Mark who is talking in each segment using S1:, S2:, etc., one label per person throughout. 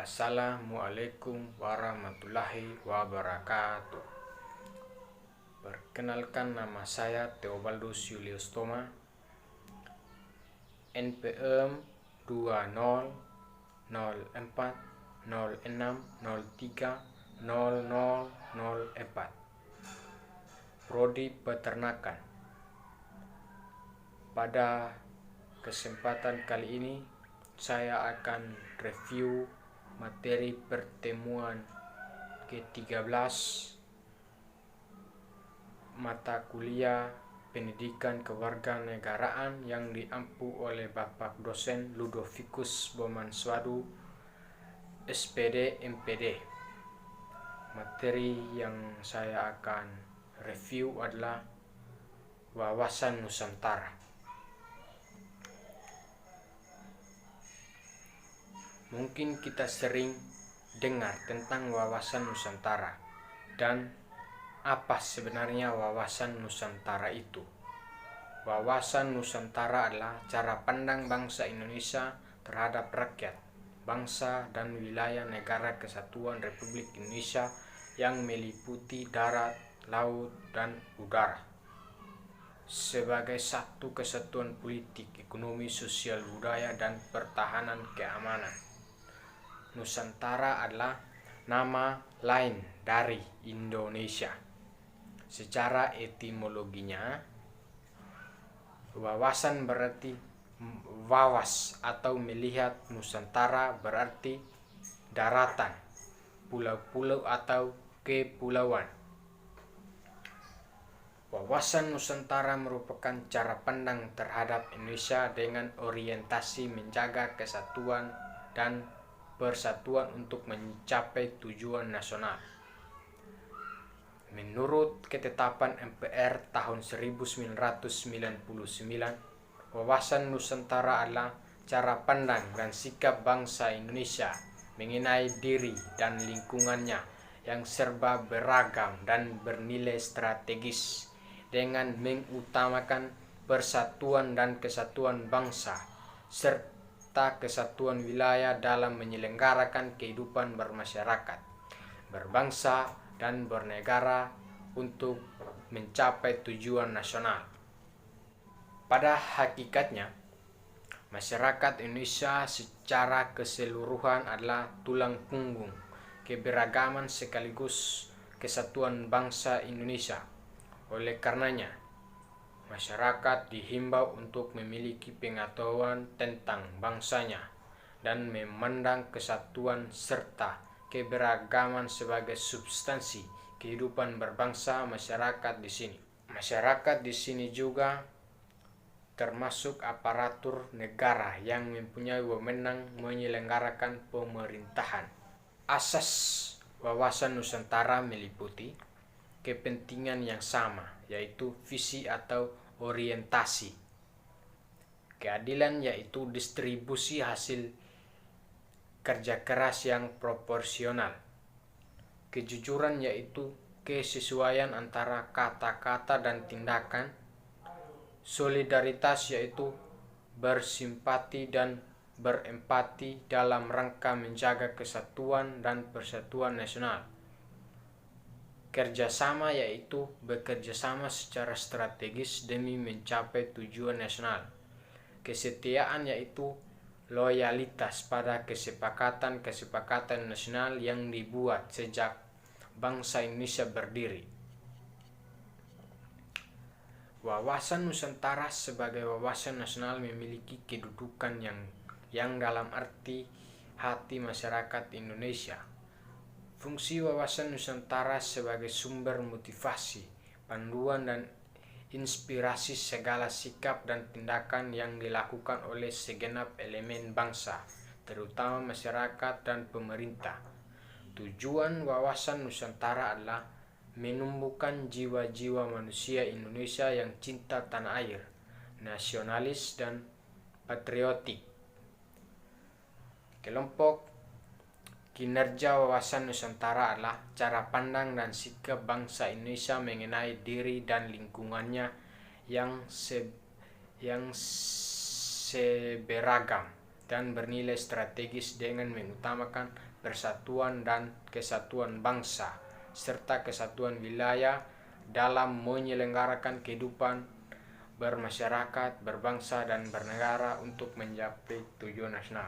S1: Assalamualaikum warahmatullahi wabarakatuh. Perkenalkan, nama saya Theobaldus Julius Toma, NPM 200406030004, Prodi Peternakan. Pada kesempatan kali ini saya akan review materi pertemuan ke-13 mata kuliah Pendidikan Kewarganegaraan yang diampu oleh Bapak Dosen Ludovicus Bomanswadu, SPD MPD. Materi yang saya akan review adalah wawasan Nusantara. Mungkin kita sering dengar tentang wawasan Nusantara dan apa sebenarnya wawasan Nusantara itu. Wawasan Nusantara adalah cara pandang bangsa Indonesia terhadap rakyat, bangsa dan wilayah negara kesatuan Republik Indonesia yang meliputi darat, laut, dan udara sebagai satu kesatuan politik, ekonomi, sosial, budaya, dan pertahanan keamanan. Nusantara adalah nama lain dari Indonesia. Secara etimologinya, wawasan berarti wawas atau melihat. Nusantara berarti daratan, pulau-pulau atau kepulauan. Wawasan Nusantara merupakan cara pandang terhadap Indonesia dengan orientasi menjaga kesatuan dan persatuan untuk mencapai tujuan nasional. Menurut ketetapan MPR tahun 1999, wawasan Nusantara adalah cara pandang dan sikap bangsa Indonesia mengenai diri dan lingkungannya yang serba beragam dan bernilai strategis dengan mengutamakan persatuan dan kesatuan bangsa serta kesatuan wilayah dalam menyelenggarakan kehidupan bermasyarakat, berbangsa, dan bernegara untuk mencapai tujuan nasional. Pada hakikatnya, masyarakat Indonesia secara keseluruhan adalah tulang punggung keberagaman sekaligus kesatuan bangsa Indonesia. Oleh karenanya, masyarakat dihimbau untuk memiliki pengetahuan tentang bangsanya dan memandang kesatuan serta keberagaman sebagai substansi kehidupan berbangsa masyarakat di sini. Masyarakat di sini juga termasuk aparatur negara yang mempunyai wewenang menyelenggarakan pemerintahan. Asas wawasan Nusantara meliputi kepentingan yang sama, yaitu visi atau orientasi, keadilan yaitu distribusi hasil kerja keras yang proporsional, kejujuran yaitu kesesuaian antara kata-kata dan tindakan, solidaritas yaitu bersimpati dan berempati dalam rangka menjaga kesatuan dan persatuan nasional, kerjasama yaitu bekerjasama secara strategis demi mencapai tujuan nasional, kesetiaan yaitu loyalitas pada kesepakatan nasional yang dibuat sejak bangsa Indonesia berdiri. Wawasan Nusantara sebagai wawasan nasional memiliki kedudukan yang dalam arti hati masyarakat Indonesia. Fungsi wawasan Nusantara sebagai sumber motivasi, panduan, dan inspirasi segala sikap dan tindakan yang dilakukan oleh segenap elemen bangsa, terutama masyarakat dan pemerintah. Tujuan wawasan Nusantara adalah menumbuhkan jiwa-jiwa manusia Indonesia yang cinta tanah air, nasionalis, dan patriotik. Kelompok kinerja wawasan Nusantara adalah cara pandang dan sikap bangsa Indonesia mengenai diri dan lingkungannya yang seberagam dan bernilai strategis dengan mengutamakan persatuan dan kesatuan bangsa serta kesatuan wilayah dalam menyelenggarakan kehidupan bermasyarakat, berbangsa, dan bernegara untuk mencapai tujuan nasional.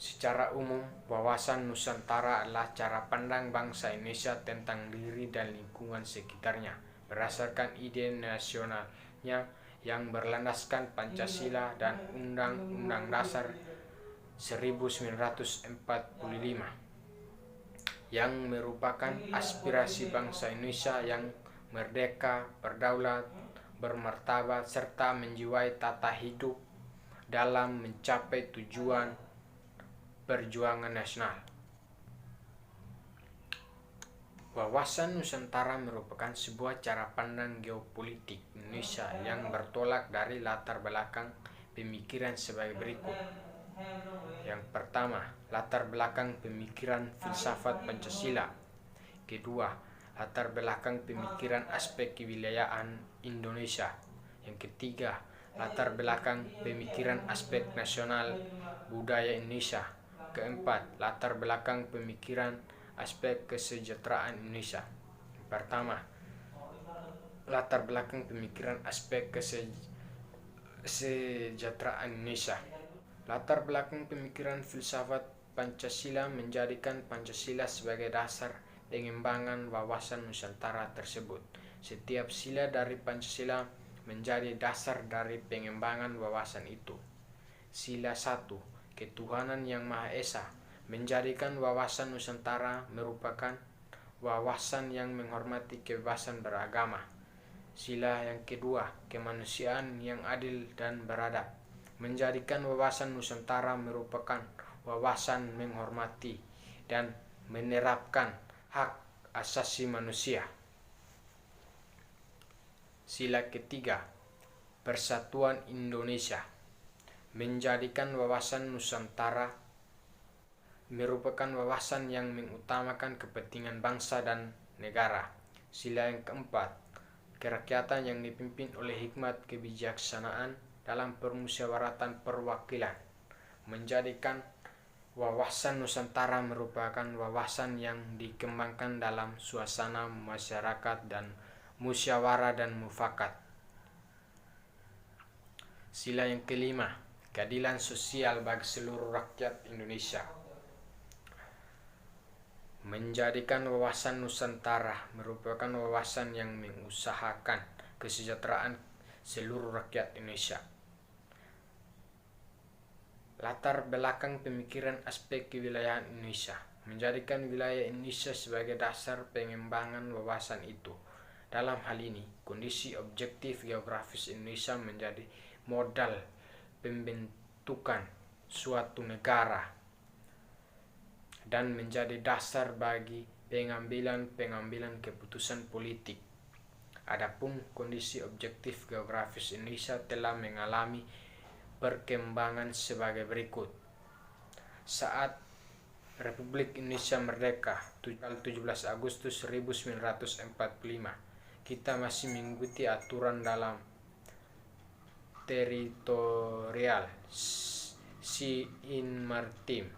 S1: Secara umum, wawasan Nusantara adalah cara pandang bangsa Indonesia tentang diri dan lingkungan sekitarnya berdasarkan ide nasionalnya yang berlandaskan Pancasila dan Undang-Undang Dasar 1945 yang merupakan aspirasi bangsa Indonesia yang merdeka, berdaulat, bermartabat, serta menjiwai tata hidup dalam mencapai tujuan perjuangan nasional. Wawasan Nusantara merupakan sebuah cara pandang geopolitik Indonesia yang bertolak dari latar belakang pemikiran sebagai berikut. Yang pertama, latar belakang pemikiran filsafat Pancasila. Kedua, latar belakang pemikiran aspek kewilayahan Indonesia. Yang ketiga, latar belakang pemikiran aspek nasional budaya Indonesia. Keempat, latar belakang pemikiran aspek kesejahteraan Indonesia. Pertama, latar belakang pemikiran aspek kesejahteraan Indonesia. Latar belakang pemikiran filsafat Pancasila menjadikan Pancasila sebagai dasar pengembangan wawasan Nusantara tersebut. Setiap sila dari Pancasila menjadi dasar dari pengembangan wawasan itu. Sila 1, ketuhanan yang Maha Esa, menjadikan wawasan Nusantara merupakan wawasan yang menghormati kebebasan beragama. Sila yang kedua, kemanusiaan yang adil dan beradab, menjadikan wawasan Nusantara merupakan wawasan menghormati dan menerapkan hak asasi manusia. Sila ketiga, persatuan Indonesia, menjadikan wawasan Nusantara merupakan wawasan yang mengutamakan kepentingan bangsa dan negara. Sila yang keempat, kerakyatan yang dipimpin oleh hikmat kebijaksanaan dalam permusyawaratan perwakilan, menjadikan wawasan Nusantara merupakan wawasan yang dikembangkan dalam suasana masyarakat dan musyawarah dan mufakat. Sila yang kelima, keadilan sosial bagi seluruh rakyat Indonesia, menjadikan wawasan Nusantara merupakan wawasan yang mengusahakan kesejahteraan seluruh rakyat Indonesia. Latar belakang pemikiran aspek kewilayahan Indonesia, menjadikan wilayah Indonesia sebagai dasar pengembangan wawasan itu. Dalam hal ini, kondisi objektif geografis Indonesia menjadi modal pembentukan suatu negara dan menjadi dasar bagi pengambilan keputusan politik. Adapun kondisi objektif geografis Indonesia telah mengalami perkembangan sebagai berikut. Saat Republik Indonesia merdeka, 17 Agustus 1945, kita masih mengikuti aturan dalam teritorial sea in maritim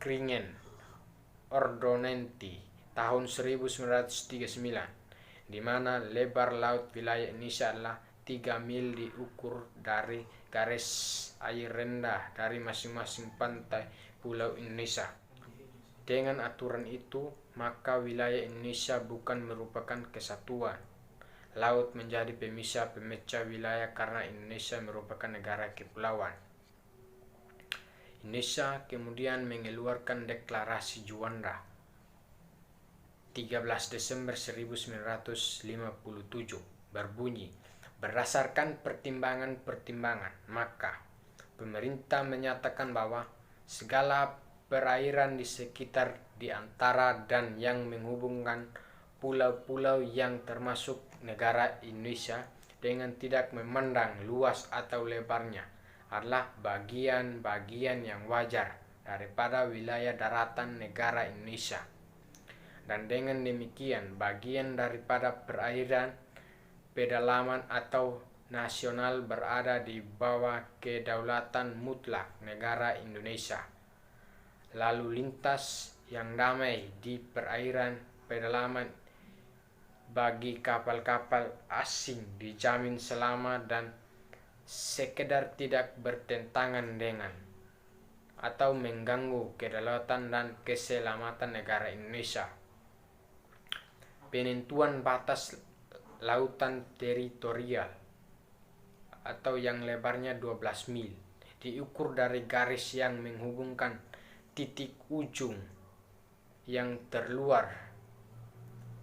S1: Kringen Ordonanti tahun 1939, di mana lebar laut wilayah Indonesia adalah 3 mil diukur dari garis air rendah dari masing-masing pantai pulau Indonesia. Dengan aturan itu, maka wilayah Indonesia bukan merupakan kesatuan. Laut menjadi pemisah-pemecah wilayah karena Indonesia merupakan negara kepulauan. Indonesia kemudian mengeluarkan deklarasi Juanda 13 Desember 1957 berbunyi, berdasarkan pertimbangan-pertimbangan, maka pemerintah menyatakan bahwa segala perairan di sekitar, di antara, dan yang menghubungkan pulau-pulau yang termasuk negara Indonesia dengan tidak memandang luas atau lebarnya adalah bagian-bagian yang wajar daripada wilayah daratan negara Indonesia. Dan dengan demikian, bagian daripada perairan, pedalaman atau nasional berada di bawah kedaulatan mutlak negara Indonesia. Lalu lintas yang damai di perairan pedalaman bagi kapal-kapal asing dijamin selama dan sekedar tidak bertentangan dengan atau mengganggu kedaulatan dan keselamatan negara Indonesia. Penentuan batas lautan teritorial atau yang lebarnya 12 mil diukur dari garis yang menghubungkan titik ujung yang terluar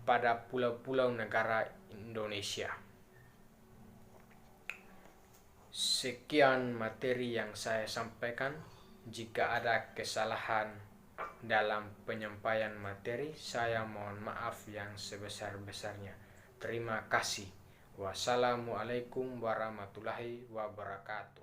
S1: pada pulau-pulau negara Indonesia. Sekian materi yang saya sampaikan. Jika ada kesalahan dalam penyampaian materi, saya mohon maaf yang sebesar-besarnya. Terima kasih. Wassalamualaikum warahmatullahi wabarakatuh.